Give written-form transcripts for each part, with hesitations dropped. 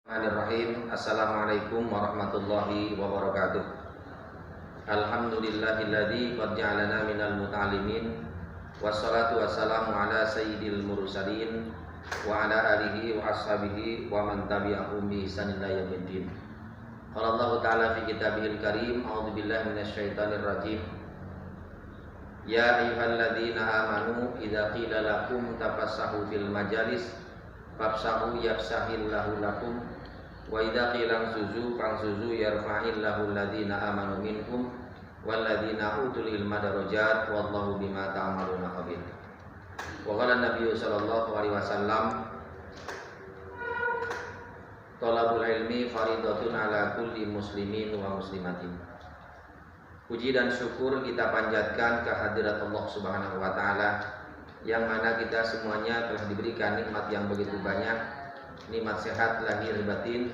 Bismillahirrahmanirrahim. Assalamualaikum warahmatullahi wabarakatuh. Alhamdulillahilladzi qad ja'alana minal muta'allimin. Wassalatu wassalamu ala sayyidil mursalin wa ala alihi wa ashabihi wa man tabi'ahum bi ihsanin ila yaumiddin. Qala Allah ta'ala fi kitabihil karim, a'udzu billahi minasyaitonir rajim. Ya ayyuhalladzina amanu idza qila lakum tafassahu fil majalis fafsahu yafsahillahu lakum wa idza qila fansuzu yarfa'illahu alladzina amanu minkum walladzina utul ilma darajat wallahu bima ta'maluna khabir. Wa qala Nabi sallallahu alaihi wasallam, thalabul ilmi faridatun ala kulli muslimin wa muslimatin. Puji dan syukur kita panjatkan kehadirat Allah Subhanahu wa taala yang mana kita semuanya telah diberikan nikmat yang begitu banyak, nikmat sehat lahir batin,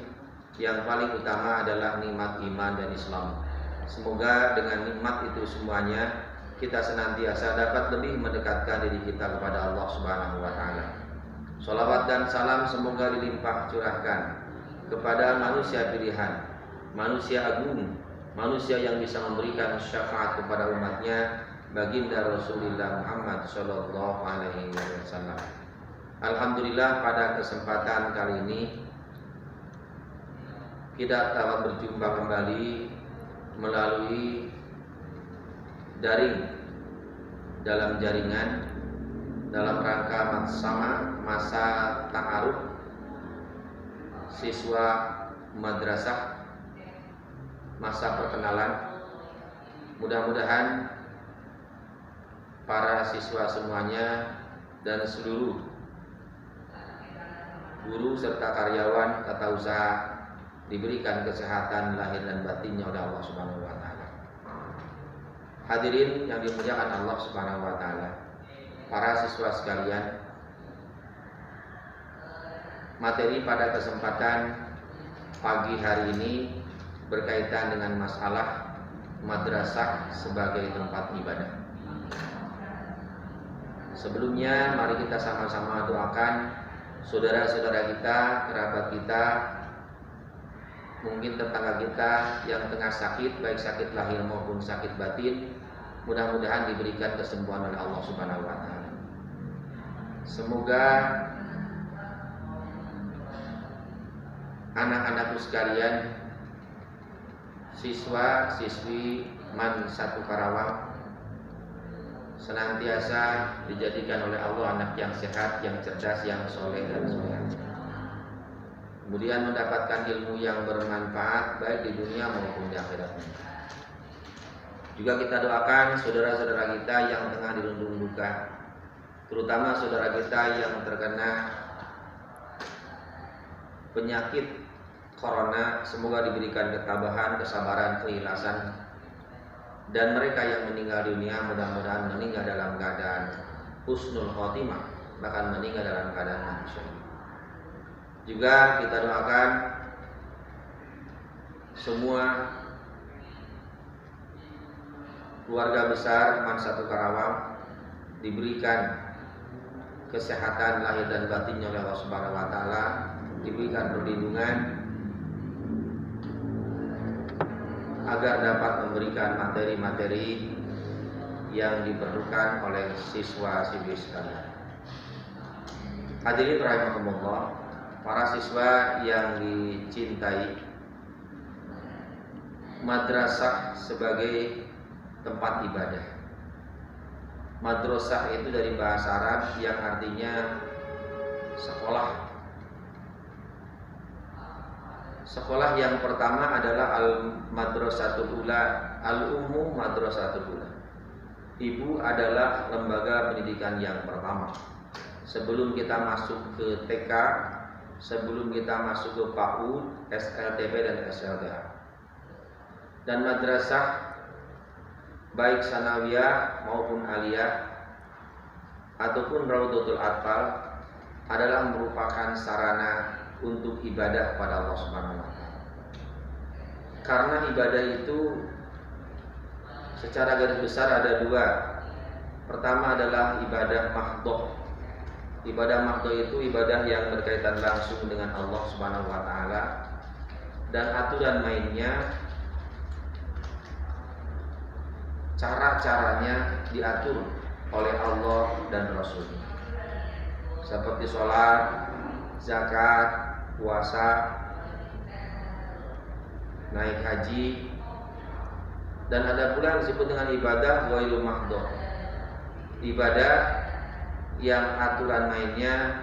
yang paling utama adalah nikmat iman dan Islam. Semoga dengan nikmat itu semuanya kita senantiasa dapat lebih mendekatkan diri kita kepada Allah Subhanahu wa taala. Shalawat dan salam semoga dilimpah curahkan kepada manusia pilihan, manusia agung, manusia yang bisa memberikan syafaat kepada umatnya, baginda Rasulullah Muhammad sallallahu alaihi wasallam. Alhamdulillah, pada kesempatan kali ini kita dapat berjumpa kembali melalui daring dalam jaringan dalam rangka masa ta'aruf siswa madrasah, masa perkenalan. Mudah-mudahan para siswa semuanya dan seluruh guru serta karyawan tata usaha diberikan kesehatan lahir dan batinnya oleh Allah Subhanahu wa taala. Hadirin yang dimuliakan Allah Subhanahu wa taala, para siswa sekalian, materi pada kesempatan pagi hari ini berkaitan dengan masalah madrasah sebagai tempat ibadah. Sebelumnya mari kita sama-sama doakan saudara-saudara kita, kerabat kita, mungkin tetangga kita yang tengah sakit, baik sakit lahir maupun sakit batin. Mudah-mudahan diberikan kesembuhan oleh Allah Subhanahu wa taala. Semoga anak-anakku sekalian, siswa siswi MAN 1 Karawang, senantiasa dijadikan oleh Allah anak yang sehat, yang cerdas, yang soleh dan soleha. Kemudian mendapatkan ilmu yang bermanfaat baik di dunia maupun di akhirat. Juga kita doakan saudara-saudara kita yang tengah dirundung duka, terutama saudara kita yang terkena penyakit corona, semoga diberikan ketabahan, kesabaran, keikhlasan. Dan mereka yang meninggal dunia mudah-mudahan meninggal dalam keadaan husnul khotimah, bahkan meninggal dalam keadaan mati syahid. Juga kita doakan semua keluarga besar MAN 1 Karawang diberikan kesehatan lahir dan batinnya oleh Allah Subhanahu wa taala, diberikan perlindungan agar dapat memberikan materi-materi yang diperlukan oleh siswa-siswi sekalian. Hadirin rahimakumullah, para siswa yang dicintai, madrasah sebagai tempat ibadah. Madrasah itu dari bahasa Arab yang artinya sekolah. Sekolah yang pertama adalah al-madrasatul ula, al-ummu madrasatul ula. Ibu adalah lembaga pendidikan yang pertama. Sebelum kita masuk ke TK, sebelum kita masuk ke PAUD, SLTP dan SLTA. Dan madrasah baik sanawiyah maupun aliyah ataupun Raudhatul Atfal adalah merupakan sarana untuk ibadah kepada Allah Subhanahu wa taala. Karena ibadah itu secara garis besar ada dua. Pertama adalah ibadah mahdhah, Ibadah mahdoh itu ibadah yang berkaitan langsung dengan Allah Subhanahu wa taala, dan aturan mainnya, cara-caranya diatur oleh Allah dan Rasul-Nya. Seperti sholat, zakat, puasa, naik haji, dan ada pula yang disebut dengan ibadah ghairul mahdoh, ibadah yang aturan mainnya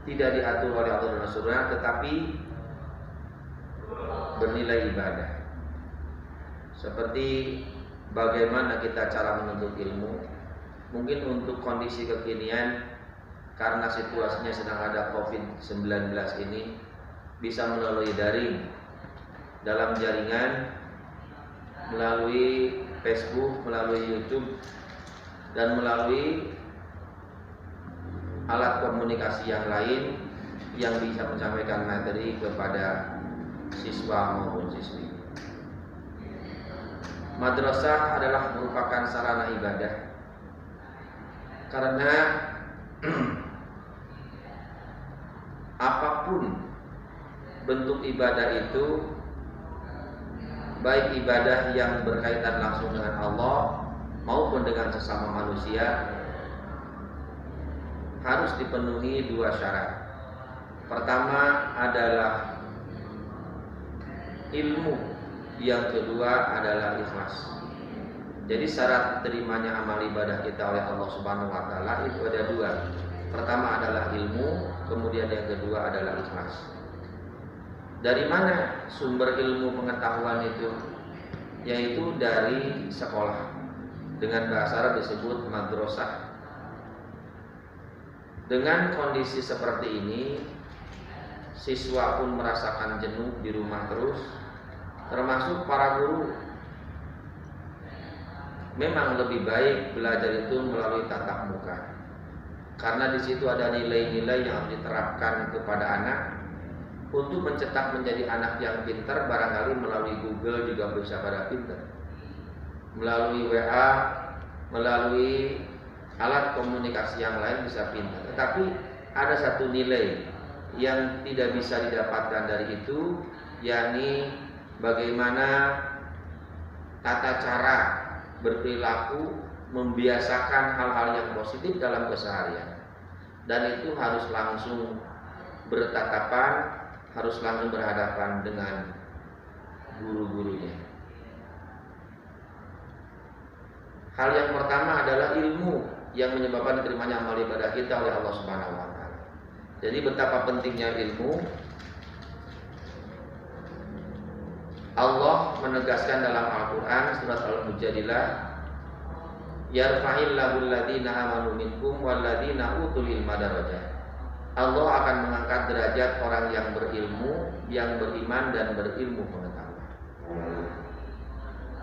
tidak diatur oleh Allah dan Rasulnya, tetapi bernilai ibadah. Seperti bagaimana kita cara menuntut ilmu. Mungkin untuk kondisi kekinian, karena situasinya sedang ada COVID-19 ini, bisa melalui daring, dalam jaringan, melalui Facebook, melalui YouTube, dan melalui alat komunikasi yang lain yang bisa menyampaikan materi kepada siswa maupun siswi. Madrasah adalah merupakan sarana ibadah, karena apapun bentuk ibadah itu, baik ibadah yang berkaitan langsung dengan Allah maupun dengan sesama manusia, harus dipenuhi dua syarat. Pertama adalah ilmu, yang kedua adalah ikhlas. Jadi syarat diterimanya amal ibadah kita oleh Allah Subhanahu wa taala itu ada dua. Pertama adalah ilmu, kemudian yang kedua adalah ikhlas. Dari mana sumber ilmu pengetahuan itu? Yaitu dari sekolah. Dengan bahasa Arab disebut madrasah. Dengan kondisi seperti ini, siswa pun merasakan jenuh di rumah terus, termasuk para guru. Memang lebih baik belajar itu melalui tatap muka, karena di situ ada nilai-nilai yang harus diterapkan kepada anak. Untuk mencetak menjadi anak yang pintar, barangkali melalui Google juga bisa pada pintar, melalui WA, melalui alat komunikasi yang lain bisa pintar. Tetapi ada satu nilai yang tidak bisa didapatkan dari itu, yakni bagaimana tata cara berperilaku, membiasakan hal-hal yang positif dalam keseharian. Dan itu harus langsung bertatapan, harus langsung berhadapan dengan guru-gurunya. Hal yang pertama adalah ilmu yang menyebabkan diterimanya amal ibadah kita oleh Allah Subhanahu wa taala. Jadi betapa pentingnya ilmu. Allah menegaskan dalam Al-Qur'an surat Al-Mujadilah, yarfa'illahu alladziina aamanu minkum walladziina utul ilma darajat. Allah akan mengangkat derajat orang yang berilmu, yang beriman dan berilmu pengetahuan.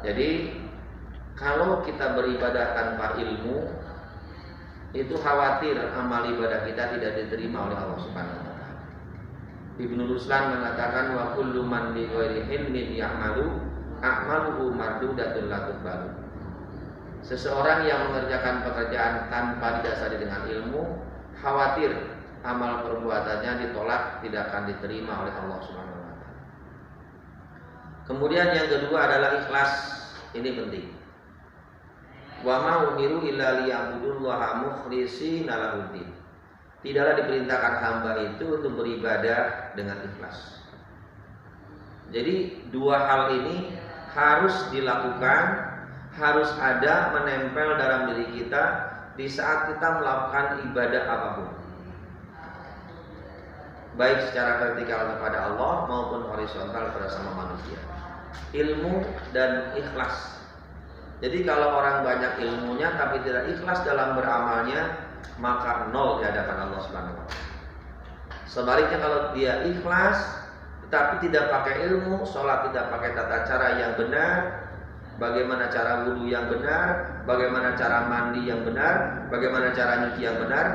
Jadi kalau kita beribadah tanpa ilmu, itu khawatir amal ibadah kita tidak diterima oleh Allah Subhanahu wa taala. Ibnu Ruslan mengatakan, wa kullu man bi ghairi ilmin ya'malu a'maluhu mardudatun la tuqbalu. Seseorang yang mengerjakan pekerjaan tanpa didasari dengan ilmu, khawatir amal perbuatannya ditolak, tidak akan diterima oleh Allah Subhanahu wa taala. Kemudian yang kedua adalah ikhlas. Ini penting. Wa ma umiru illa liya'budullaha mukhlishina lahuddin. Tidaklah diperintahkan hamba itu untuk beribadah dengan ikhlas. Jadi dua hal ini harus dilakukan, harus ada, menempel dalam diri kita di saat kita melakukan ibadah apapun, baik secara vertikal kepada Allah maupun horizontal kepada sama manusia. Ilmu dan ikhlas. Jadi kalau orang banyak ilmunya tapi tidak ikhlas dalam beramalnya, maka nol di hadapan Allah Subhanahu wa taala. Sebaliknya kalau dia ikhlas tetapi tidak pakai ilmu, sholat tidak pakai tata cara yang benar, bagaimana cara wudu yang benar, bagaimana cara mandi yang benar, bagaimana cara nyuci yang benar,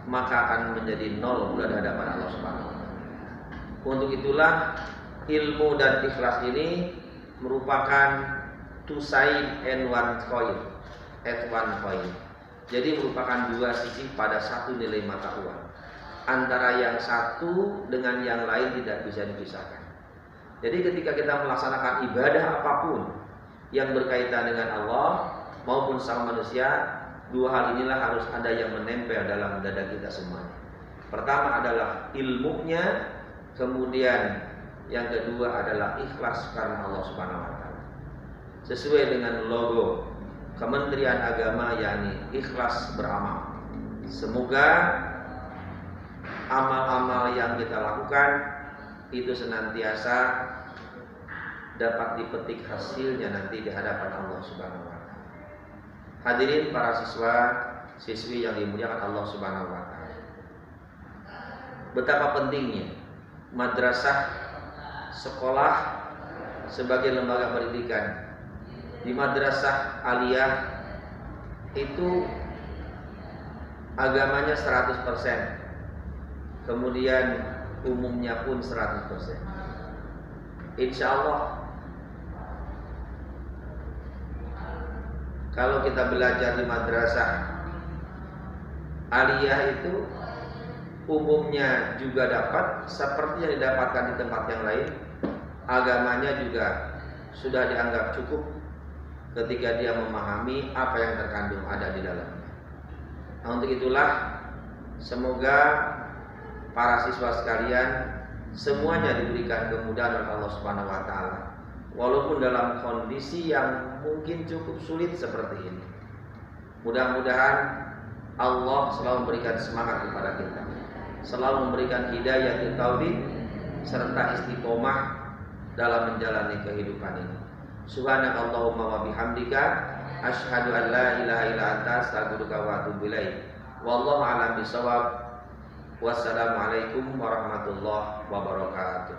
maka akan menjadi nol pula di hadapan Allah Subhanahu wa taala. Untuk itulah ilmu dan ikhlas ini merupakan two side and one coin. Jadi merupakan dua sisi pada satu nilai mata uang. Antara yang satu dengan yang lain tidak bisa dipisahkan. Jadi ketika kita melaksanakan ibadah apapun yang berkaitan dengan Allah maupun sama manusia, dua hal inilah harus ada yang menempel dalam dada kita semuanya. Pertama adalah ilmunya, kemudian yang kedua adalah ikhlas karena Allah Subhanahu wa taala. Sesuai dengan logo Kementerian Agama, yakni ikhlas beramal. Semoga amal-amal yang kita lakukan itu senantiasa dapat dipetik hasilnya nanti di hadapan Allah Subhanahu wa taala. Hadirin para siswa, siswi yang dimuliakan Allah Subhanahu wa taala. Betapa pentingnya madrasah, sekolah sebagai lembaga pendidikan. Di madrasah aliyah itu agamanya 100%, kemudian umumnya pun 100%. Insya Allah kalau kita belajar di madrasah aliyah itu umumnya juga dapat seperti yang didapatkan di tempat yang lain. Agamanya juga sudah dianggap cukup ketika dia memahami apa yang terkandung ada di dalamnya. Nah, untuk itulah semoga para siswa sekalian semuanya diberikan kemudahan oleh Allah Subhanahu wa taala, walaupun dalam kondisi yang mungkin cukup sulit seperti ini. Mudah-mudahan Allah selalu memberikan semangat kepada kita, selalu memberikan hidayah dan taufik serta istiqomah dalam menjalani kehidupan ini. Subhanakallahumma wa bihamdika asyhadu an la ilaha illa anta astaghfiruka wa atubu ilaik. Wallahu a'lam bishawab. Wassalamualaikum warahmatullahi wabarakatuh.